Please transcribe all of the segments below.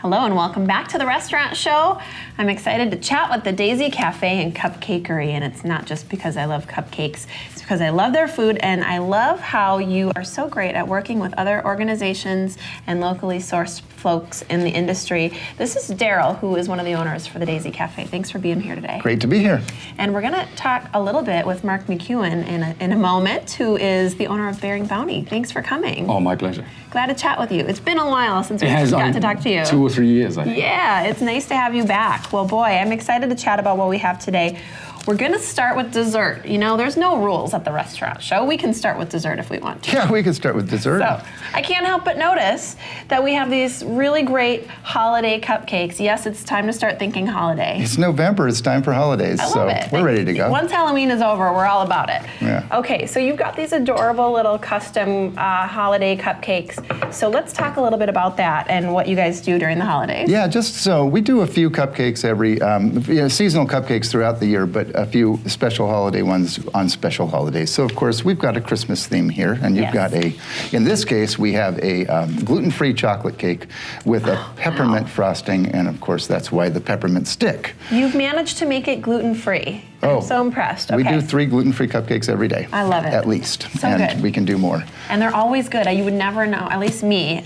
Hello and welcome back to the restaurant show. I'm excited to chat with the Daisy Cafe and Cupcakery, and it's not just because I love cupcakes, it's because I love their food and I love how you are so great at working with other organizations and locally sourced folks in the industry. This is Daryl, who is one of the owners for the Daisy Cafe. Thanks for being here today. Great to be here. And we're gonna talk a little bit with Mark McEwen in a moment, who is the owner of Bering Bounty. Thanks for coming. Oh, my pleasure. Glad to chat with you. It's been a while since we got to talk to you. 2 or 3 years, I think. Yeah, it's nice to have you back. Well, boy, I'm excited to chat about what we have today. We're gonna start with dessert. You know, there's no rules at the restaurant show. We can start with dessert if we want to. Yeah, we can start with dessert. So, I can't help but notice that we have these really great holiday cupcakes. Yes, it's time to start thinking holiday. It's November, it's time for holidays, I love so it. we're ready to go. Once Halloween is over, we're all about it. Yeah. Okay, so you've got these adorable little custom holiday cupcakes. So let's talk a little bit about that and what you guys do during the holidays. Yeah, just so we do a few cupcakes every, seasonal cupcakes throughout the year, but a few special holiday ones on special holidays. So of course, we've got a Christmas theme here, and you've got in this case, we have a gluten-free chocolate cake with a peppermint frosting, and of course, that's why the peppermint stick. You've managed to make it gluten-free. I'm so impressed. Okay. We do 3 gluten-free cupcakes every day. I love it. At least. So and good. we can do more. And they're always good. You would never know, at least me,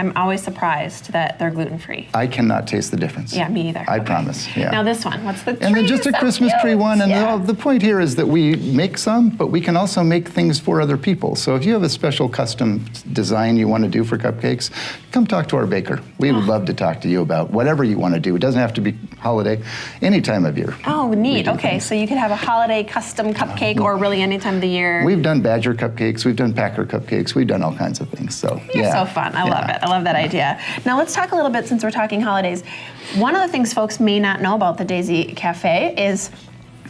I'm always surprised that they're gluten-free. I cannot taste the difference. Yeah, me either. I promise, yeah. Now this one, what's the tree? And then just a Christmas tree one, and the point here is that we make some, but we can also make things for other people. So if you have a special custom design you want to do for cupcakes, come talk to our baker. We would love to talk to you about whatever you want to do. It doesn't have to be holiday, any time of year. Oh, neat. Okay, so you could have a holiday custom cupcake or really any time of the year. We've done Badger cupcakes, we've done Packer cupcakes, we've done all kinds of things. So You're so fun. I love it. I love that idea. Now let's talk a little bit, since we're talking holidays. One of the things folks may not know about the Daisy Cafe is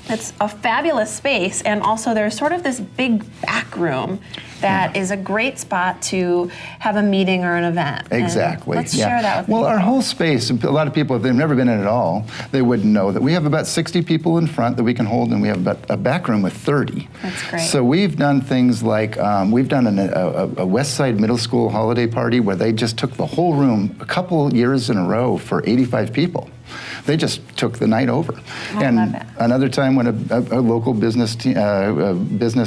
it's a fabulous space, and also there's sort of this big back room that is a great spot to have a meeting or an event. Exactly. And let's share that with people. Well, our whole space, a lot of people, if they've never been in it at all, they wouldn't know that we have about 60 people in front that we can hold, and we have about a back room with 30. That's great. So we've done things like, we've done a West Side Middle School holiday party where they just took the whole room a couple years in a row for 85 people. They just took the night over. I love it. Another time when a local business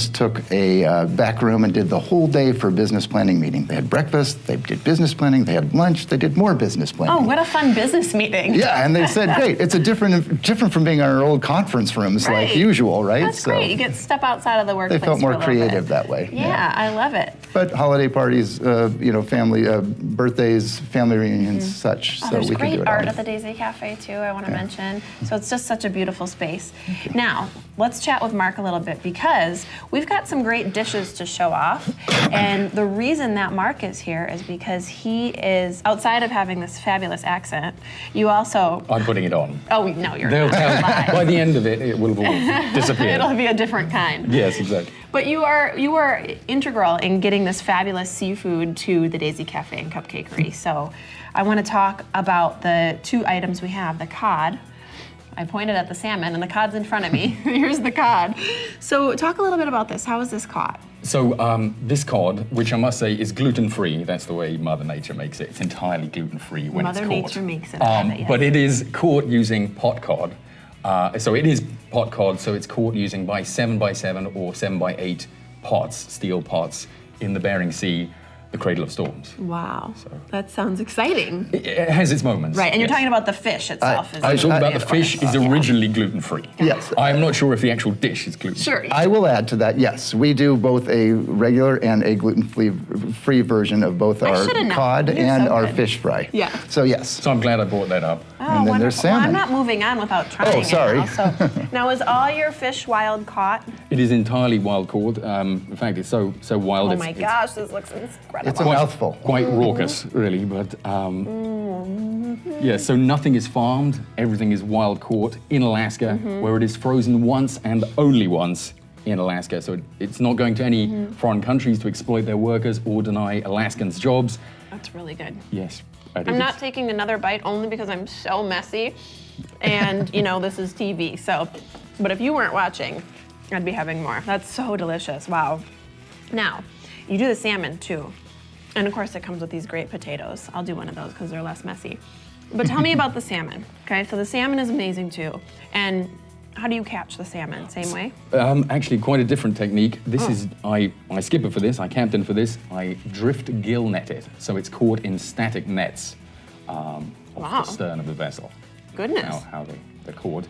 took a back room and did the whole day for a business planning meeting. They had breakfast, they did business planning, they had lunch, they did more business planning. Oh, what a fun business meeting. Yeah, and they said, great, it's different from being our old conference rooms like usual, right? That's great, you get to step outside of the workplace. They felt more for a creative bit. that way. Yeah, I love it. But holiday parties, family, birthdays, family reunions, such, so there's we can do it great all. art at the Daisy Cafe too, I want to mention. So it's just such a beautiful space. Now, let's chat with Mark a little bit, because we've got some great dishes to show off. And the reason that Mark is here is because he is, outside of having this fabulous accent, you also... I'm putting it on. Oh, no, you're They'll not. tell. By the end of it, it will all disappear. It'll be a different kind. Yes, exactly. But you are integral in getting this fabulous seafood to the Daisy Cafe and Cupcakery. So I want to talk about the 2 items we have, the cod. I pointed at the salmon, and the cod's in front of me. Here's the cod. So talk a little bit about this. How is this caught? So this cod, which I must say is gluten-free, that's the way Mother Nature makes it. It's entirely gluten-free when it's caught. Mother Nature makes it. Yes. But it is caught using pot cod. So it is pot cod, so it's caught using by 7x7 or 7x8 pots, steel pots, in the Bering Sea, the cradle of storms. Wow, that sounds exciting. It has its moments. Right, and you're talking about the fish itself. I talked about the fish is originally gluten-free. Yes. I'm not sure if the actual dish is gluten-free. Sure. I will add to that, yes. We do both a regular and a gluten-free version of both our cod and our fish fry. Yeah. So yes. So I'm glad I brought that up. Oh, and then there's salmon. Well, I'm not moving on without trying Oh, sorry. it now. So, now, is all your fish wild caught? It is entirely wild caught. In fact, it's so wild. Oh my gosh, this looks incredible. It's a mouthful. Quite raucous, really, but yeah, so nothing is farmed, everything is wild caught in Alaska, where it is frozen once and only once in Alaska. So it's not going to any foreign countries to exploit their workers or deny Alaskans jobs. That's really good. Yes. I'm not taking another bite only because I'm so messy, and this is TV, so, but if you weren't watching, I'd be having more. That's so delicious, wow. Now, you do the salmon too. And of course, it comes with these great potatoes. I'll do one of those because they're less messy. But tell me about the salmon. Okay, so the salmon is amazing too. And how do you catch the salmon? Same way? Actually, quite a different technique. This is, I skipper for this, I captain for this, I drift gill net it. So it's caught in static nets off the stern of the vessel. Goodness. How they're caught.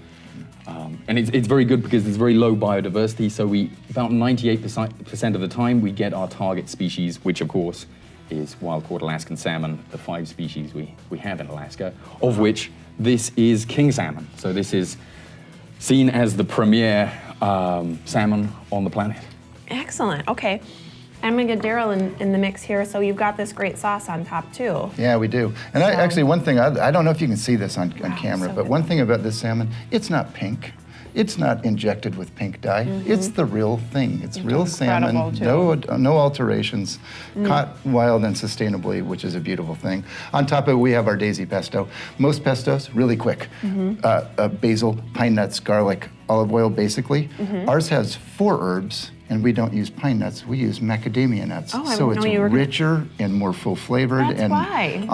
And it's very good because there's very low biodiversity, so about 98% of the time, we get our target species, which of course is wild-caught Alaskan salmon, the 5 species we have in Alaska, of which this is king salmon. So this is seen as the premier salmon on the planet. Excellent, okay. I'm gonna get Daryl in the mix here, so you've got this great sauce on top too. Yeah, we do. And actually, one thing, I don't know if you can see this on camera, so but good. one thing about this salmon, it's not pink. It's not injected with pink dye. It's the real thing. It's real salmon, no alterations, caught wild and sustainably, which is a beautiful thing. On top of it, we have our daisy pesto. Most pestos, really quick. Basil, pine nuts, garlic, olive oil, basically. Ours has 4 herbs, and we don't use pine nuts. We use macadamia nuts. Oh, I so didn't it's know you were richer and more full-flavored. That's and why.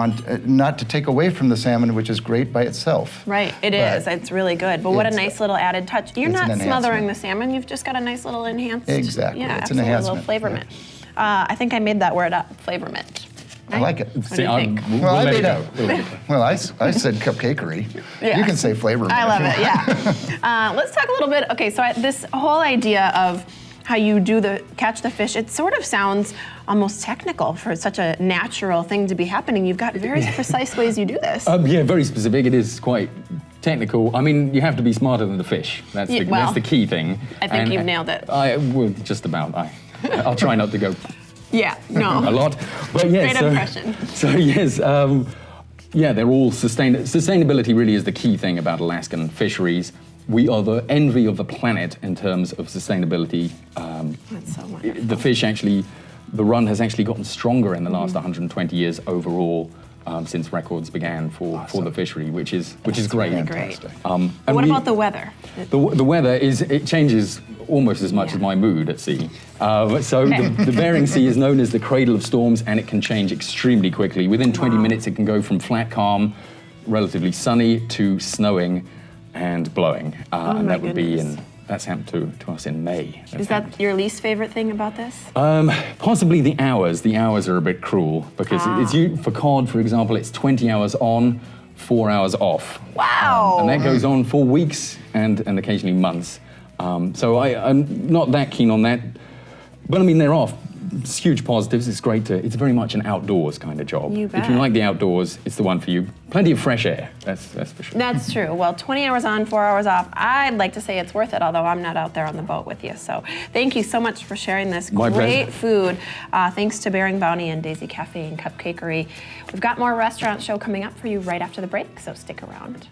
Not to take away from the salmon, which is great by itself. Right, it is. It's really good. But what a nice little added touch. You're it's not an smothering the enhancement. salmon. You've just got a nice little enhanced. Exactly. Yeah, It's an absolutely, enhancement. A little flavorment. I think I made that word up. Flavorment. I like it. What do you think? We'll Well, I let it made go. it. We'll let it go. Well, I said cupcakery. Yeah. You can say flavor. I love it, yeah. Let's talk a little bit, okay, so this whole idea of how you catch the fish, it sort of sounds almost technical for such a natural thing to be happening. You've got very precise ways you do this. Yeah, very specific. It is quite technical. I mean, you have to be smarter than the fish. That's the key thing. I think you've nailed it. Well, just about. I'll try not to go Yeah, no. a lot. But yes, Great impression. So yes, yeah, they're all sustainability really is the key thing about Alaskan fisheries. We are the envy of the planet in terms of sustainability. That's so wonderful. The fish actually, the run has actually gotten stronger in the last 120 years overall since records began for the fishery, which is great. Really great. And What about the weather? The weather it changes almost as much as my mood at sea. So the Bering Sea is known as the cradle of storms, and it can change extremely quickly. Within 20 minutes, it can go from flat calm, relatively sunny, to snowing and blowing. And that would be that's happened to us in May. Is that your least favorite thing about this? Possibly the hours. The hours are a bit cruel because for cod, for example, it's 20 hours on, 4 hours off. Wow! And that goes on for weeks and occasionally months. So I'm not that keen on that. But I mean, there are huge positives. It's great it's very much an outdoors kind of job. You bet. If you like the outdoors, it's the one for you. Plenty of fresh air, that's for sure. That's true. Well, 20 hours on, 4 hours off. I'd like to say it's worth it, although I'm not out there on the boat with you. So thank you so much for sharing this My great pleasure. food. Thanks to Bering Bounty and Daisy Cafe and Cupcakery. We've got more restaurant show coming up for you right after the break, so stick around.